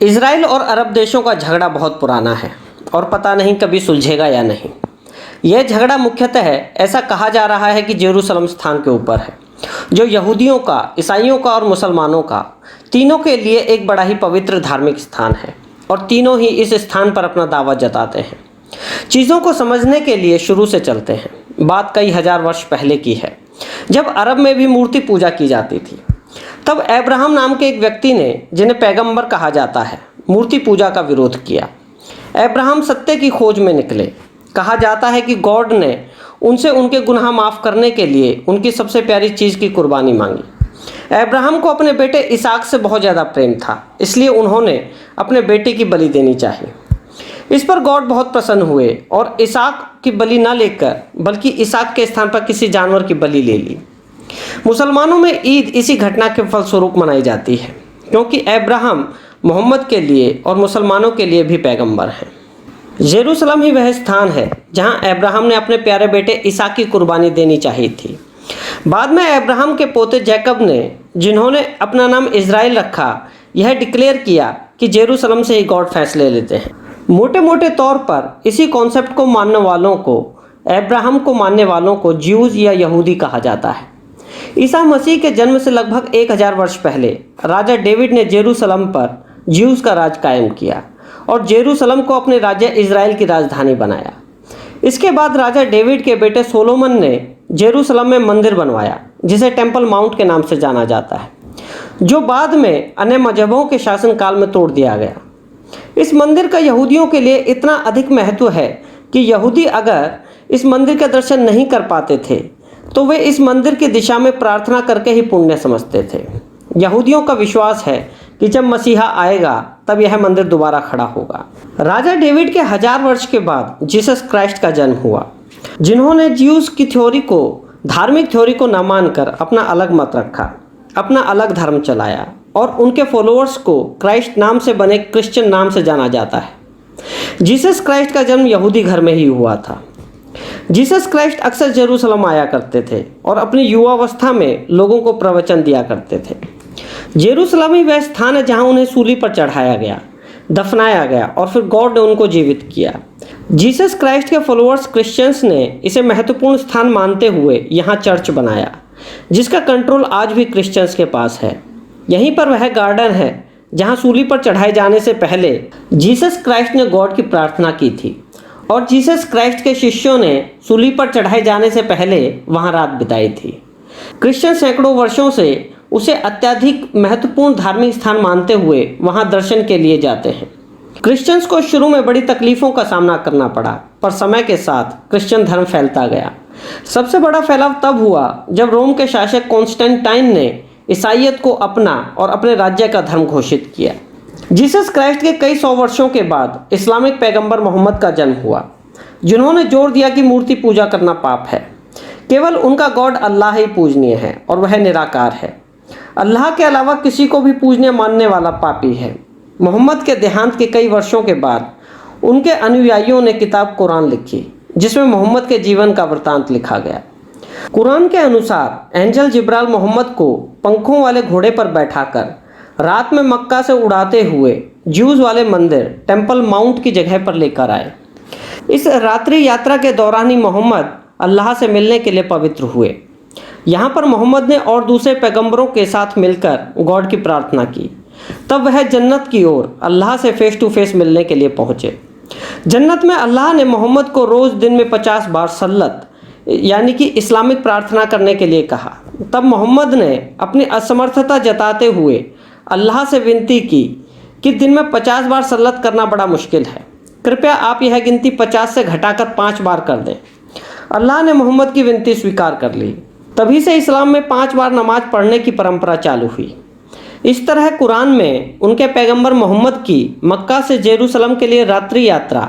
Israel और अरब देशों का झगड़ा बहुत पुराना है और पता नहीं कभी सुलझेगा या नहीं। यह झगड़ा मुख्यतः ऐसा कहा जा रहा है कि जेरूसलम स्थान के ऊपर है, जो यहूदियों का, ईसाइयों का और मुसलमानों का, तीनों के लिए एक बड़ा ही पवित्र धार्मिक स्थान है और तीनों ही इस स्थान पर अपना दावा जताते हैं। चीज़ों को समझने के लिए शुरू से चलते हैं। बात कई हजार वर्ष पहले की है, जब अरब में भी मूर्ति पूजा की जाती थी। तब अब्राहम नाम के एक व्यक्ति ने, जिन्हें पैगंबर कहा जाता है, मूर्ति पूजा का विरोध किया। अब्राहम सत्य की खोज में निकले। कहा जाता है कि गॉड ने उनसे उनके गुनाह माफ़ करने के लिए उनकी सबसे प्यारी चीज़ की कुर्बानी मांगी। अब्राहम को अपने बेटे इसहाक से बहुत ज़्यादा प्रेम था, इसलिए उन्होंने अपने बेटे की बलि देनी चाहिए। इस पर गॉड बहुत प्रसन्न हुए और इसहाक की बलि न लेकर बल्कि इसहाक के स्थान पर किसी जानवर की बलि ले ली। मुसलमानों में ईद इसी घटना के फलस्वरूप मनाई जाती है, क्योंकि अब्राहम मोहम्मद के लिए और मुसलमानों के लिए भी पैगंबर हैं। जेरूसलम ही वह स्थान है जहां अब्राहम ने अपने प्यारे बेटे इसहाक की कुर्बानी देनी चाहिए थी। बाद में अब्राहम के पोते जैकब ने, जिन्होंने अपना नाम इजराइल रखा, यह डिक्लेयर किया कि जेरूसलम से ही गॉड फैसले लेते हैं। मोटे मोटे तौर पर इसी कॉन्सेप्ट को मानने वालों को, अब्राहम को मानने वालों को ज्यूज या यहूदी कहा जाता है। ईसा मसीह के जन्म से लगभग 1000 वर्ष पहले राजा डेविड ने जेरूसलम पर ज्यूज का राज कायम किया और जेरूसलम को अपने राज्य इजराइल की राजधानी बनाया। इसके बाद राजा डेविड के बेटे सोलोमन ने जेरूसलम में मंदिर बनवाया, जिसे टेम्पल माउंट के नाम से जाना जाता है, जो बाद में अन्य मजहबों के शासनकाल में तोड़ दिया गया। इस मंदिर का यहूदियों के लिए इतना अधिक महत्व है कि यहूदी अगर इस मंदिर के दर्शन नहीं कर पाते थे तो वे इस मंदिर की दिशा में प्रार्थना करके ही पुण्य समझते थे। यहूदियों का विश्वास है कि जब मसीहा आएगा तब यह मंदिर दोबारा खड़ा होगा। राजा डेविड के 1000 वर्ष के बाद जीसस क्राइस्ट का जन्म हुआ, जिन्होंने ज्यूस की थ्योरी को, धार्मिक थ्योरी को न मानकर अपना अलग मत रखा, अपना अलग धर्म चलाया और उनके फॉलोअर्स को क्राइस्ट नाम से बने क्रिश्चियन नाम से जाना जाता है। जीसस क्राइस्ट का जन्म यहूदी घर में ही हुआ था। जीसस क्राइस्ट अक्सर जेरूसलम आया करते थे और अपनी युवावस्था में लोगों को प्रवचन दिया करते थे। जेरूसलम ही वह स्थान है जहां उन्हें सूली पर चढ़ाया गया, दफनाया गया और फिर गॉड ने उनको जीवित किया। जीसस क्राइस्ट के फॉलोअर्स क्रिश्चियंस ने इसे महत्वपूर्ण स्थान मानते हुए यहाँ चर्च बनाया, जिसका कंट्रोल आज भी क्रिश्चियंस के पास है। यहीं पर वह गार्डन है जहाँ सूली पर चढ़ाए जाने से पहले जीसस क्राइस्ट ने गॉड की प्रार्थना की थी और जीसस क्राइस्ट के शिष्यों ने सूली पर चढ़ाए जाने से पहले वहां रात बिताई थी। क्रिश्चियन सैकड़ों वर्षों से उसे अत्यधिक महत्वपूर्ण धार्मिक स्थान मानते हुए वहां दर्शन के लिए जाते हैं। क्रिश्चियंस को शुरू में बड़ी तकलीफों का सामना करना पड़ा, पर समय के साथ क्रिश्चियन धर्म फैलता गया। सबसे बड़ा फैलाव तब हुआ जब रोम के शासक कॉन्स्टेंटाइन ने ईसाइयत को अपना और अपने राज्य का धर्म घोषित किया। जीसस क्राइस्ट के कई 100 वर्षों के बाद इस्लामिक पैगंबर मोहम्मद का जन्म हुआ, जिन्होंने जोर दिया कि मूर्ति पूजा करना पाप है। केवल उनका गॉड अल्लाह ही पूजनीय है और वह निराकार है। अल्लाह के अलावा किसी को भी पूजनीय मानने वाला पापी है। मोहम्मद के देहांत के कई वर्षों के बाद उनके अनुयायियों ने किताब कुरान लिखी, जिसमें मोहम्मद के जीवन का वृतांत लिखा गया। कुरान के अनुसार एंजल जिब्राइल मोहम्मद को पंखों वाले घोड़े पर बैठाकर रात में मक्का से उड़ाते हुए ज्यूज वाले मंदिर टेम्पल माउंट की जगह पर लेकर आए। इस रात्रि यात्रा के दौरान ही मोहम्मद अल्लाह से मिलने के लिए पवित्र हुए। यहाँ पर मोहम्मद ने और दूसरे पैगंबरों के साथ मिलकर गॉड की प्रार्थना की। तब वह जन्नत की ओर अल्लाह से फेस टू फेस मिलने के लिए पहुँचे। जन्नत में अल्लाह ने मोहम्मद को रोज़ दिन में 50 बार सल्लत यानी कि इस्लामिक प्रार्थना करने के लिए कहा। तब मोहम्मद ने अपनी असमर्थता जताते हुए अल्लाह से विनती की कि दिन में 50 बार सल्लत करना बड़ा मुश्किल है, कृपया आप यह गिनती 50 से घटाकर 5 बार कर दें। अल्लाह ने मोहम्मद की विनती स्वीकार कर ली। तभी से इस्लाम में 5 बार नमाज पढ़ने की परंपरा चालू हुई। इस तरह कुरान में उनके पैगंबर मोहम्मद की मक्का से जेरूसलम के लिए रात्रि यात्रा,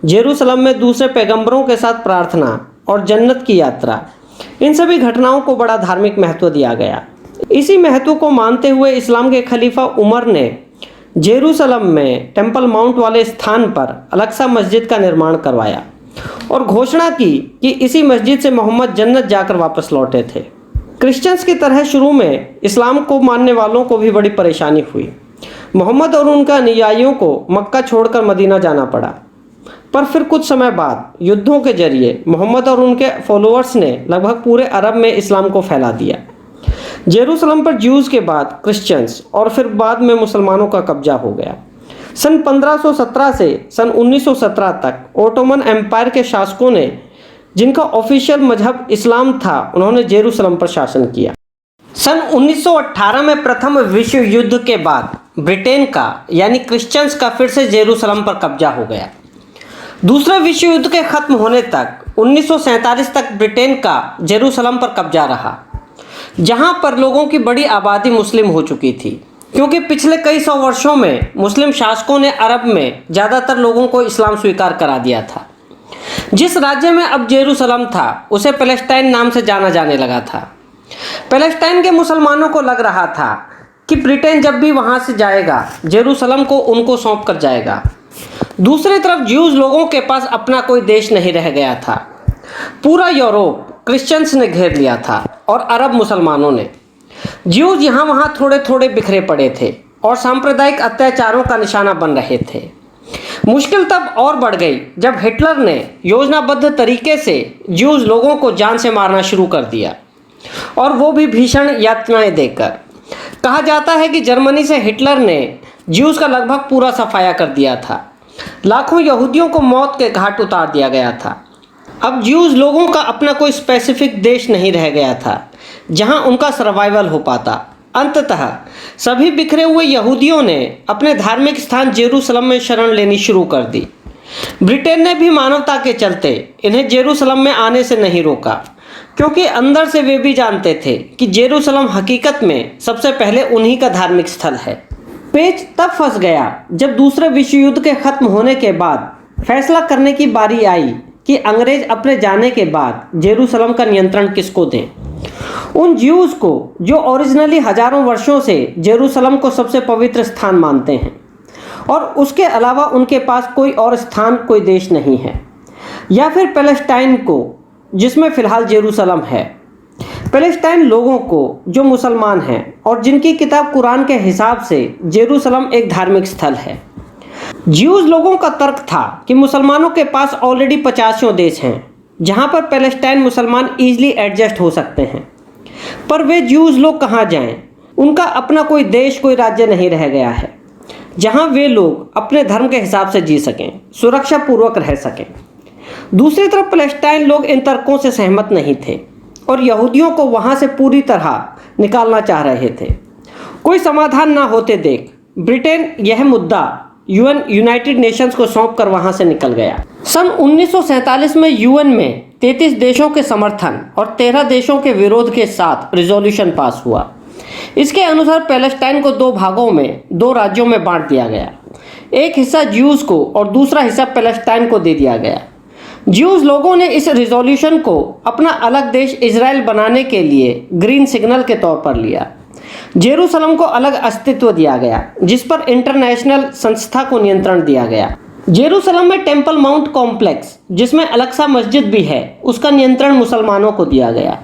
जेरूसलम में दूसरे पैगंबरों के साथ प्रार्थना और जन्नत की यात्रा, इन सभी घटनाओं को बड़ा धार्मिक महत्व दिया गया। इसी महत्व को मानते हुए इस्लाम के खलीफा उमर ने जेरूसलम में टेम्पल माउंट वाले स्थान पर अलक्सा मस्जिद का निर्माण करवाया और घोषणा की कि इसी मस्जिद से मोहम्मद जन्नत जाकर वापस लौटे थे। क्रिश्चियंस की तरह शुरू में इस्लाम को मानने वालों को भी बड़ी परेशानी हुई। मोहम्मद और उनके अनुयायियों को मक्का छोड़कर मदीना जाना पड़ा। पर फिर कुछ समय बाद युद्धों के जरिए मोहम्मद और उनके फॉलोअर्स ने लगभग पूरे अरब में इस्लाम को फैला दिया। जेरूसलम पर ज्यूज़ के बाद क्रिश्चियंस और फिर बाद में मुसलमानों का कब्जा हो गया। सन 1517 से सन 1917 तक ओटोमन एम्पायर के शासकों ने, जिनका ऑफिशियल मजहब इस्लाम था, उन्होंने जेरूसलम पर शासन किया। सन 1918 में प्रथम विश्व युद्ध के बाद ब्रिटेन का यानी क्रिश्चियंस का फिर से जेरूसलम पर कब्जा हो गया। दूसरे विश्व युद्ध के खत्म होने तक 1947 तक ब्रिटेन का जेरूसलम पर कब्जा रहा, जहां पर लोगों की बड़ी आबादी मुस्लिम हो चुकी थी, क्योंकि पिछले कई सौ वर्षों में मुस्लिम शासकों ने अरब में ज़्यादातर लोगों को इस्लाम स्वीकार करा दिया था। जिस राज्य में अब जेरूसलम था उसे पैलेस्टाइन नाम से जाना जाने लगा था। पैलेस्टाइन के मुसलमानों को लग रहा था कि ब्रिटेन जब भी वहां से जाएगा जेरूसलम को उनको सौंप कर जाएगा। दूसरी तरफ ज्यूज़ लोगों के पास अपना कोई देश नहीं रह गया था। पूरा यूरोप क्रिश्चियंस ने घेर लिया था और अरब मुसलमानों ने। ज्यूज़ यहाँ वहाँ थोड़े थोड़े बिखरे पड़े थे और सांप्रदायिक अत्याचारों का निशाना बन रहे थे। मुश्किल तब और बढ़ गई जब हिटलर ने योजनाबद्ध तरीके से ज्यूज़ लोगों को जान से मारना शुरू कर दिया, और वो भी भीषण यातनाएं देकर। कहा जाता है कि जर्मनी से हिटलर ने ज्यूज़ का लगभग पूरा सफाया कर दिया था। लाखों यहूदियों को मौत के घाट उतार दिया गया था। अब ज्यूज़ लोगों का अपना कोई स्पेसिफिक देश नहीं रह गया था जहां उनका सर्वाइवल हो पाता। अंततः सभी बिखरे हुए यहूदियों ने अपने धार्मिक स्थान जेरूसलम में शरण लेनी शुरू कर दी। ब्रिटेन ने भी मानवता के चलते इन्हें जेरूसलम में आने से नहीं रोका, क्योंकि अंदर से वे भी जानते थे कि जेरूसलम हकीकत में सबसे पहले उन्हीं का धार्मिक स्थल है। पेच तब फंस गया जब दूसरे विश्व युद्ध के खत्म होने के बाद फैसला करने की बारी आई कि अंग्रेज अपने जाने के बाद जेरूसलम का नियंत्रण किसको दें। उन ज्यूज़ को जो ओरिजिनली हजारों वर्षों से जेरूसलम को सबसे पवित्र स्थान मानते हैं, और उसके अलावा उनके पास कोई और स्थान, कोई देश नहीं है, या फिर पैलेस्टाइन को जिसमें फ़िलहाल जेरूसलम है। पैलेस्टाइन लोगों को जो मुसलमान हैं और जिनकी किताब कुरान के हिसाब से जेरूसलम एक धार्मिक स्थल है। ज्यूज़ लोगों का तर्क था कि मुसलमानों के पास ऑलरेडी 50 देश हैं जहां पर पैलेस्टाइन मुसलमान ईजिली एडजस्ट हो सकते हैं। पर वे ज्यूज़ लोग कहाँ जाएं? उनका अपना कोई देश, कोई राज्य नहीं रह गया है जहां वे लोग अपने धर्म के हिसाब से जी सकें, सुरक्षा पूर्वक रह सकें। दूसरी तरफ पैलेस्टाइन लोग इन तर्कों से सहमत नहीं थे और यहूदियों को वहां से पूरी तरह निकालना चाह रहे थे। कोई समाधान ना होते देख ब्रिटेन यह मुद्दा यूनाइटेड नेशंस को सौंप कर वहां से निकल गया। सन 1947 में यूएन में 33 देशों के समर्थन और 13 देशों के विरोध के साथ रिजोल्यूशन पास हुआ। इसके अनुसार पैलेस्टाइन को 2 भागों में, 2 राज्यों में बांट दिया गया। एक हिस्सा ज्यूज़ को और दूसरा हिस्सा पैलेस्टाइन को दे दिया गया। ज्यूज़ लोगों ने इस रिजोल्यूशन को अपना अलग देश इजराइल बनाने के लिए ग्रीन सिग्नल के तौर पर लिया। जेरूसलम को अलग अस्तित्व दिया गया, जिस पर इंटरनेशनल संस्था को नियंत्रण दिया गया। जेरूसलम में टेम्पल माउंट कॉम्प्लेक्स, जिसमें अलक्सा मस्जिद भी है, उसका नियंत्रण मुसलमानों को दिया गया।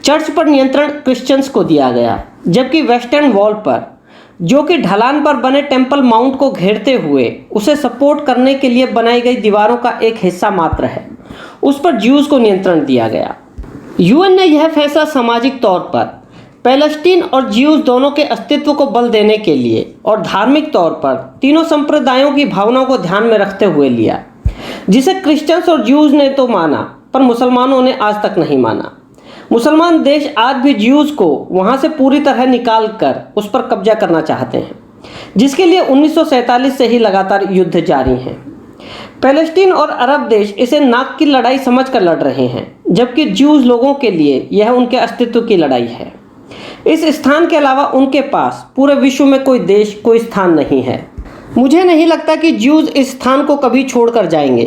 चर्च पर नियंत्रण क्रिश्चियंस को दिया गया, जबकि वेस्टर्न वॉल पर, जो कि ढलान पर बने टेम्पल माउंट को घेरते हुए उसे सपोर्ट करने के लिए बनाई गई दीवारों का एक हिस्सा मात्र है, उस पर ज्यूज़ को नियंत्रण दिया गया। यूएन ने यह फैसला सामाजिक तौर पर पैलेस्टीन और ज्यूज़ दोनों के अस्तित्व को बल देने के लिए और धार्मिक तौर पर तीनों संप्रदायों की भावनाओं को ध्यान में रखते हुए लिया, जिसे क्रिश्चियंस और ज्यूज़ ने तो माना पर मुसलमानों ने आज तक नहीं माना। मुसलमान देश आज भी ज्यूज़ को वहाँ से पूरी तरह निकाल कर उस पर कब्जा करना चाहते हैं, जिसके लिए 1947 से ही लगातार युद्ध जारी हैं। पैलेस्टीन और अरब देश इसे नाक की लड़ाई समझकर लड़ रहे हैं, जबकि ज्यूज़ लोगों के लिए यह उनके अस्तित्व की लड़ाई है। इस स्थान के अलावा उनके पास पूरे विश्व में कोई देश, कोई स्थान नहीं है। मुझे नहीं लगता कि ज्यूज़ इस स्थान को कभी छोड़कर जाएंगे,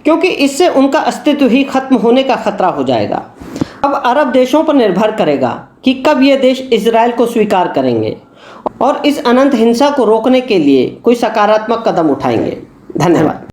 क्योंकि इससे उनका अस्तित्व ही खत्म होने का खतरा हो जाएगा। अब अरब देशों पर निर्भर करेगा कि कब ये देश इजराइल को स्वीकार करेंगे और इस अनंत हिंसा को रोकने के लिए कोई सकारात्मक कदम उठाएंगे। धन्यवाद।